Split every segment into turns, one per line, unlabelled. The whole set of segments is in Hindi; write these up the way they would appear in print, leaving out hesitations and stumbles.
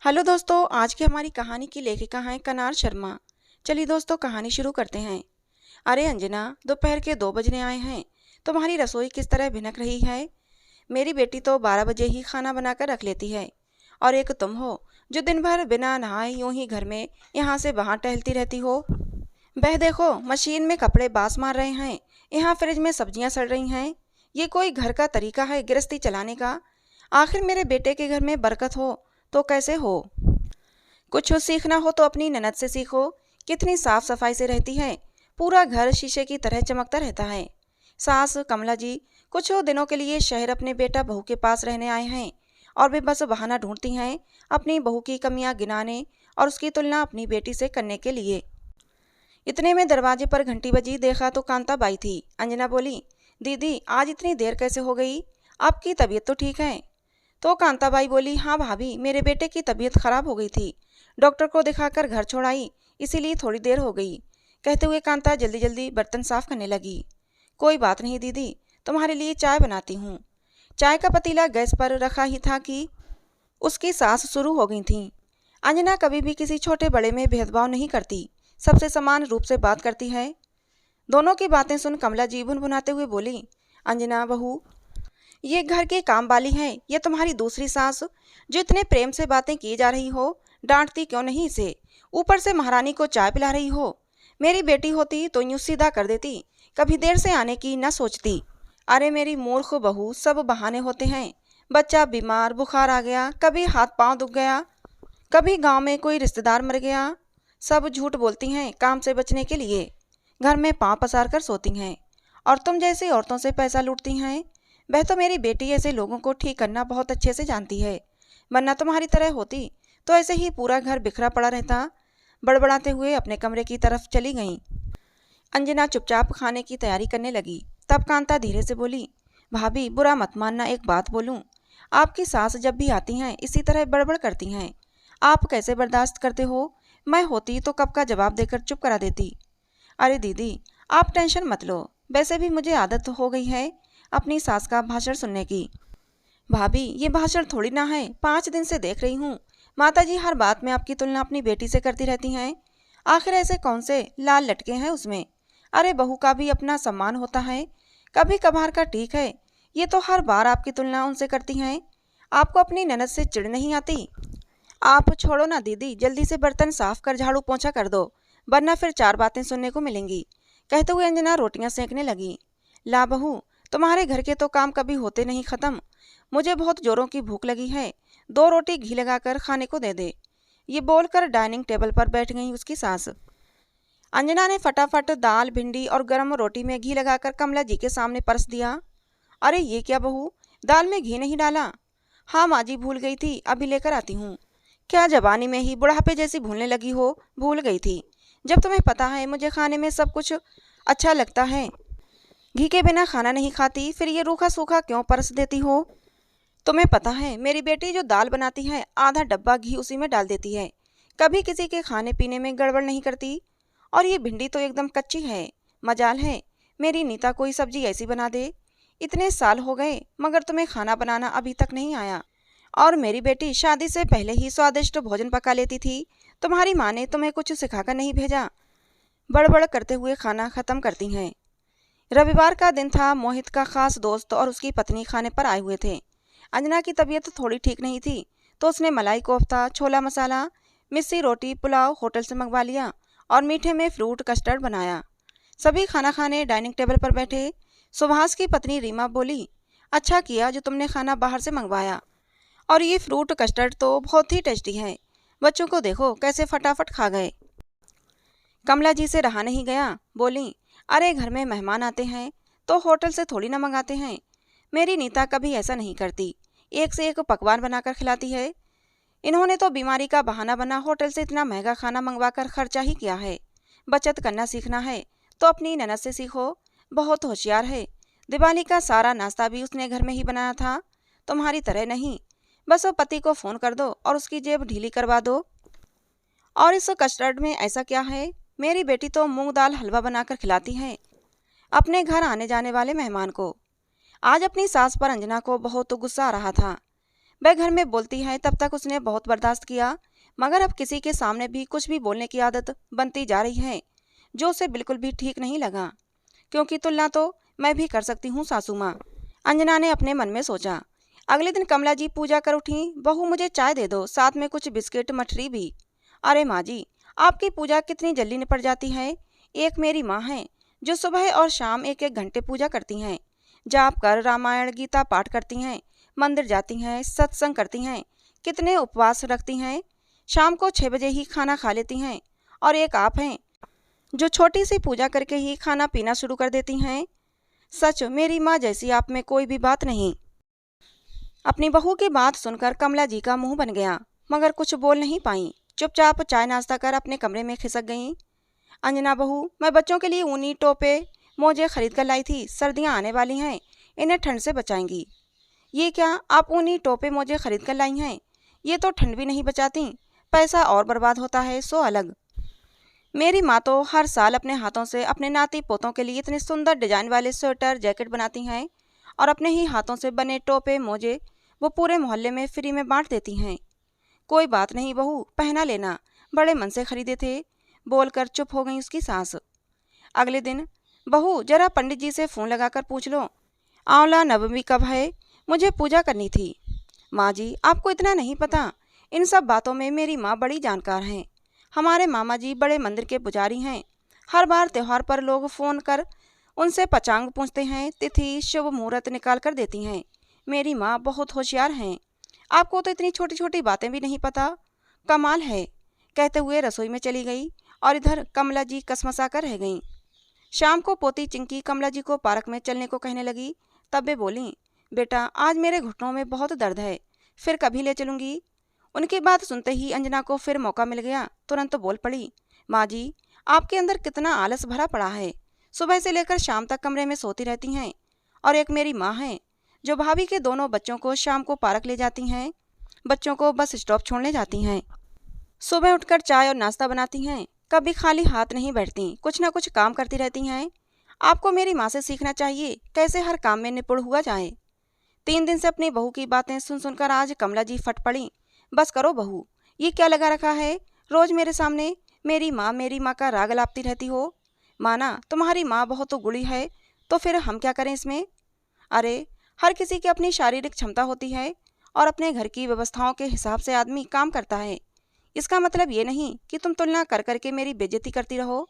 हेलो दोस्तों, आज की हमारी कहानी की लेखिका हैं कनार शर्मा। चलिए दोस्तों, कहानी शुरू करते हैं। अरे अंजना, दोपहर के 2 बजने आए हैं। तुम्हारी रसोई किस तरह भिनक रही है। मेरी बेटी तो 12 बजे ही खाना बनाकर रख लेती है, और एक तुम हो जो दिन भर बिना नहाए यूं ही घर में यहाँ से वहाँ टहलती रहती हो। वह देखो, मशीन में कपड़े बास मार रहे हैं, यहाँ फ्रिज में सब्जियाँ सड़ रही हैं। ये कोई घर का तरीका है गृहस्थी चलाने का। आखिर मेरे बेटे के घर में बरकत हो तो कैसे हो। कुछ सीखना हो तो अपनी ननद से सीखो। कितनी साफ सफाई से रहती है, पूरा घर शीशे की तरह चमकता रहता है। सास कमला जी कुछ दिनों के लिए शहर अपने बेटा बहू के पास रहने आए हैं, और वे बस बहाना ढूंढती हैं अपनी बहू की कमियां गिनाने और उसकी तुलना अपनी बेटी से करने के लिए। इतने में दरवाजे पर घंटी बजी, देखा तो कांता बाई थी। अंजना बोली, दीदी आज इतनी देर कैसे हो गई, आपकी तबीयत तो ठीक है। तो कांताबाई बोली, हाँ भाभी, मेरे बेटे की तबीयत खराब हो गई थी, डॉक्टर को दिखाकर घर छोड़ आई, इसीलिए थोड़ी देर हो गई। कहते हुए कांता जल्दी जल्दी बर्तन साफ करने लगी। कोई बात नहीं दीदी, तुम्हारे लिए चाय बनाती हूँ। चाय का पतीला गैस पर रखा ही था कि उसकी सांस शुरू हो गई थी। अंजना कभी भी किसी छोटे बड़े में भेदभाव नहीं करती, सबसे समान रूप से बात करती है। दोनों की बातें सुन कमला जी भुनभुनाते हुए बोली, अंजना बहू, ये घर के काम वाली है, ये तुम्हारी दूसरी सास जो इतने प्रेम से बातें की जा रही हो, डांटती क्यों नहीं इसे। ऊपर से महारानी को चाय पिला रही हो। मेरी बेटी होती तो यूं सीधा कर देती, कभी देर से आने की न सोचती। अरे मेरी मूर्ख बहू, सब बहाने होते हैं। बच्चा बीमार, बुखार आ गया, कभी हाथ पांव दुख गया, कभी गांव में कोई रिश्तेदार मर गया, सब झूठ बोलती हैं काम से बचने के लिए। घर में पांव पसार कर सोती हैं, और तुम जैसी औरतों से पैसा लूटती हैं। वह तो मेरी बेटी ऐसे लोगों को ठीक करना बहुत अच्छे से जानती है, वरना तुम्हारी तरह होती तो ऐसे ही पूरा घर बिखरा पड़ा रहता। बड़बड़ाते हुए अपने कमरे की तरफ चली गईं। अंजना चुपचाप खाने की तैयारी करने लगी। तब कांता धीरे से बोली, भाभी बुरा मत मानना, एक बात बोलूं। आपकी सास जब भी आती हैं इसी तरह बड़बड़ करती हैं, आप कैसे बर्दाश्त करते हो। मैं होती तो कब का जवाब देकर चुप करा देती। अरे दीदी, आप टेंशन मत लो, वैसे भी मुझे आदत हो गई है अपनी सास का भाषण सुनने की। भाभी ये भाषण थोड़ी ना है, 5 दिन से देख रही हूँ माताजी हर बात में आपकी तुलना अपनी बेटी से करती रहती हैं। आखिर ऐसे कौन से लाल लटके हैं उसमें। अरे बहू का भी अपना सम्मान होता है, कभी कभार का ठीक है, ये तो हर बार आपकी तुलना उनसे करती हैं। आपको अपनी ननद से चिढ़ नहीं आती। आप छोड़ो ना दीदी, जल्दी से बर्तन साफ कर झाड़ू पोंछा कर दो, वरना फिर 4 बातें सुनने को मिलेंगी। कहते हुए अंजना रोटियां सेकने लगी। ला बहू, तुम्हारे घर के तो काम कभी होते नहीं खत्म। मुझे बहुत जोरों की भूख लगी है, 2 रोटी घी लगाकर खाने को दे दे। ये बोलकर डाइनिंग टेबल पर बैठ गई उसकी सास। अंजना ने फटाफट दाल, भिंडी और गर्म रोटी में घी लगाकर कमला जी के सामने परस दिया। अरे ये क्या बहू, दाल में घी नहीं डाला। हाँ माँ जी, भूल गई थी, अभी लेकर आती हूँ। क्या जवानी में ही बुढ़ापे जैसी भूलने लगी हो, भूल गई थी। जब तुम्हें पता है मुझे खाने में सब कुछ अच्छा लगता है, घी के बिना खाना नहीं खाती, फिर ये रूखा सूखा क्यों परस देती हो। तुम्हें पता है मेरी बेटी जो दाल बनाती है आधा डब्बा घी उसी में डाल देती है, कभी किसी के खाने पीने में गड़बड़ नहीं करती। और ये भिंडी तो एकदम कच्ची है, मजाल है मेरी नीता कोई सब्जी ऐसी बना दे। इतने साल हो गए मगर तुम्हें खाना बनाना अभी तक नहीं आया, और मेरी बेटी शादी से पहले ही स्वादिष्ट भोजन पका लेती थी। तुम्हारी माँ ने तुम्हें कुछ सिखाकर नहीं भेजा। बड़बड़ करते हुए खाना खत्म करती हैं। रविवार का दिन था। मोहित का खास दोस्त और उसकी पत्नी खाने पर आए हुए थे। अंजना की तबीयत थोड़ी ठीक नहीं थी, तो उसने मलाई कोफ्ता, छोला मसाला, मिस्सी रोटी, पुलाव होटल से मंगवा लिया, और मीठे में फ्रूट कस्टर्ड बनाया। सभी खाना खाने डाइनिंग टेबल पर बैठे। सुभाष की पत्नी रीमा बोली, अच्छा किया जो तुमने खाना बाहर से मंगवाया, और ये फ्रूट कस्टर्ड तो बहुत ही टेस्टी है। बच्चों को देखो कैसे फटाफट खा गए। कमला जी से रहा नहीं गया, बोली, अरे घर में मेहमान आते हैं तो होटल से थोड़ी ना मंगाते हैं। मेरी नीता कभी ऐसा नहीं करती, एक से एक पकवान बनाकर खिलाती है। इन्होंने तो बीमारी का बहाना बना होटल से इतना महंगा खाना मंगवाकर खर्चा ही किया है। बचत करना सीखना है तो अपनी ननद से सीखो, बहुत होशियार है। दिवाली का सारा नाश्ता भी उसने घर में ही बनाया था, तुम्हारी तरह नहीं। बस वो पति को फ़ोन कर दो और उसकी जेब ढीली करवा दो। और इस कस्टर्ड में ऐसा क्या है, मेरी बेटी तो मूंग दाल हलवा बनाकर खिलाती है अपने घर आने जाने वाले मेहमान को। आज अपनी सास पर अंजना को बहुत गुस्सा आ रहा था। वह घर में बोलती है तब तक उसने बहुत बर्दाश्त किया, मगर अब किसी के सामने भी कुछ भी बोलने की आदत बनती जा रही है, जो उसे बिल्कुल भी ठीक नहीं लगा। क्योंकि तुलना तो मैं भी कर सकती हूँ सासू माँ, अंजना ने अपने मन में सोचा। अगले दिन कमला जी पूजा कर उठी। बहू मुझे चाय दे दो, साथ में कुछ बिस्किट मठरी भी। अरे माँ जी, आपकी पूजा कितनी जल्दी निपट जाती है। एक मेरी माँ है जो सुबह और शाम एक एक घंटे पूजा करती हैं, जाप कर रामायण गीता पाठ करती हैं, मंदिर जाती हैं, सत्संग करती हैं, कितने उपवास रखती हैं, शाम को 6 बजे ही खाना खा लेती हैं। और एक आप हैं जो छोटी सी पूजा करके ही खाना पीना शुरू कर देती हैं। सच मेरी माँ जैसी आप में कोई भी बात नहीं। अपनी बहू की बात सुनकर कमला जी का मुंह बन गया, मगर कुछ बोल नहीं पाई। चुपचाप चाय नाश्ता कर अपने कमरे में खिसक गईं। अंजना बहू, मैं बच्चों के लिए ऊनी टोपे मोजे खरीद कर लाई थी, सर्दियां आने वाली हैं, इन्हें ठंड से बचाएंगी। ये क्या, आप ऊनी टोपे मोजे खरीद कर लाई हैं? ये तो ठंड भी नहीं बचाती, पैसा और बर्बाद होता है सो अलग। मेरी माँ तो हर साल अपने हाथों से अपने नाती पोतों के लिए इतने सुंदर डिजाइन वाले स्वेटर जैकेट बनाती हैं, और अपने ही हाथों से बने टोपे मोजे वो पूरे मोहल्ले में फ्री में बांट देती हैं। कोई बात नहीं बहू, पहना लेना, बड़े मन से खरीदे थे, बोलकर चुप हो गई उसकी सास। अगले दिन, बहू जरा पंडित जी से फोन लगाकर पूछ लो, आंवला नवमी कब है, मुझे पूजा करनी थी। माँ जी, आपको इतना नहीं पता, इन सब बातों में मेरी माँ बड़ी जानकार हैं। हमारे मामा जी बड़े मंदिर के पुजारी हैं। हर बार त्योहार पर लोग फोन कर उनसे पचांग पूछते हैं, तिथि शुभ मुहूर्त निकाल कर देती हैं। मेरी माँ बहुत होशियार हैं। आपको तो इतनी छोटी छोटी बातें भी नहीं पता, कमाल है। कहते हुए रसोई में चली गई और इधर कमला जी कसमसा कर रह गईं। शाम को पोती चिंकी कमला जी को पार्क में चलने को कहने लगी, तब वे बोली, बेटा आज मेरे घुटनों में बहुत दर्द है, फिर कभी ले चलूंगी। उनकी बात सुनते ही अंजना को फिर मौका मिल गया, तुरंत बोल पड़ी, माँ जी आपके अंदर कितना आलस भरा पड़ा है, सुबह से लेकर शाम तक कमरे में सोती रहती हैं। और एक मेरी माँ है जो भाभी के दोनों बच्चों को शाम को पार्क ले जाती हैं, बच्चों को बस स्टॉप छोड़ने जाती हैं, सुबह उठकर चाय और नाश्ता बनाती हैं, कभी खाली हाथ नहीं बैठती, कुछ ना कुछ काम करती रहती हैं। आपको मेरी माँ से सीखना चाहिए कैसे हर काम में निपुण हुआ जाए। 3 दिन से अपनी बहू की बातें सुन सुनकर आज कमला जी फट पड़ी। बस करो बहू, ये क्या लगा रखा है, रोज मेरे सामने मेरी माँ का राग लापती रहती हो। माना तुम्हारी माँ बहुत तो गुड़ी है, तो फिर हम क्या करें इसमें। अरे हर किसी की अपनी शारीरिक क्षमता होती है, और अपने घर की व्यवस्थाओं के हिसाब से आदमी काम करता है। इसका मतलब ये नहीं कि तुम तुलना कर करके मेरी बेइज्जती करती रहो।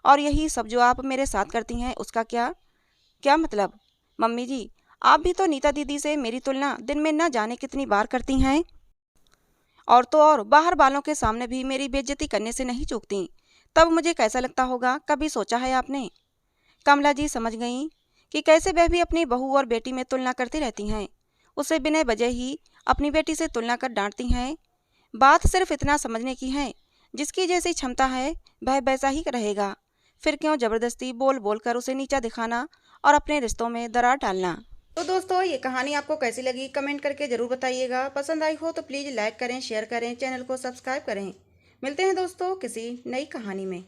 और यही सब जो आप मेरे साथ करती हैं उसका क्या क्या मतलब। मम्मी जी, आप भी तो नीता दीदी से मेरी तुलना दिन में न जाने कितनी बार करती हैं, और तो और बाहर वालों के सामने भी मेरी बेइज्जती करने से नहीं चूकती। तब मुझे कैसा लगता होगा, कभी सोचा है आपने। कमला जी समझ गईं कि कैसे वह भी अपनी बहू और बेटी में तुलना करती रहती हैं, उसे बिना वजह ही अपनी बेटी से तुलना कर डांटती हैं। बात सिर्फ इतना समझने की है, जिसकी जैसी क्षमता है वह वैसा ही रहेगा, फिर क्यों जबरदस्ती बोल बोल कर उसे नीचा दिखाना और अपने रिश्तों में दरार डालना। तो दोस्तों, ये कहानी आपको कैसी लगी कमेंट करके जरूर बताइएगा। पसंद आई हो तो प्लीज़ लाइक करें, शेयर करें, चैनल को सब्सक्राइब करें। मिलते हैं दोस्तों किसी नई कहानी में।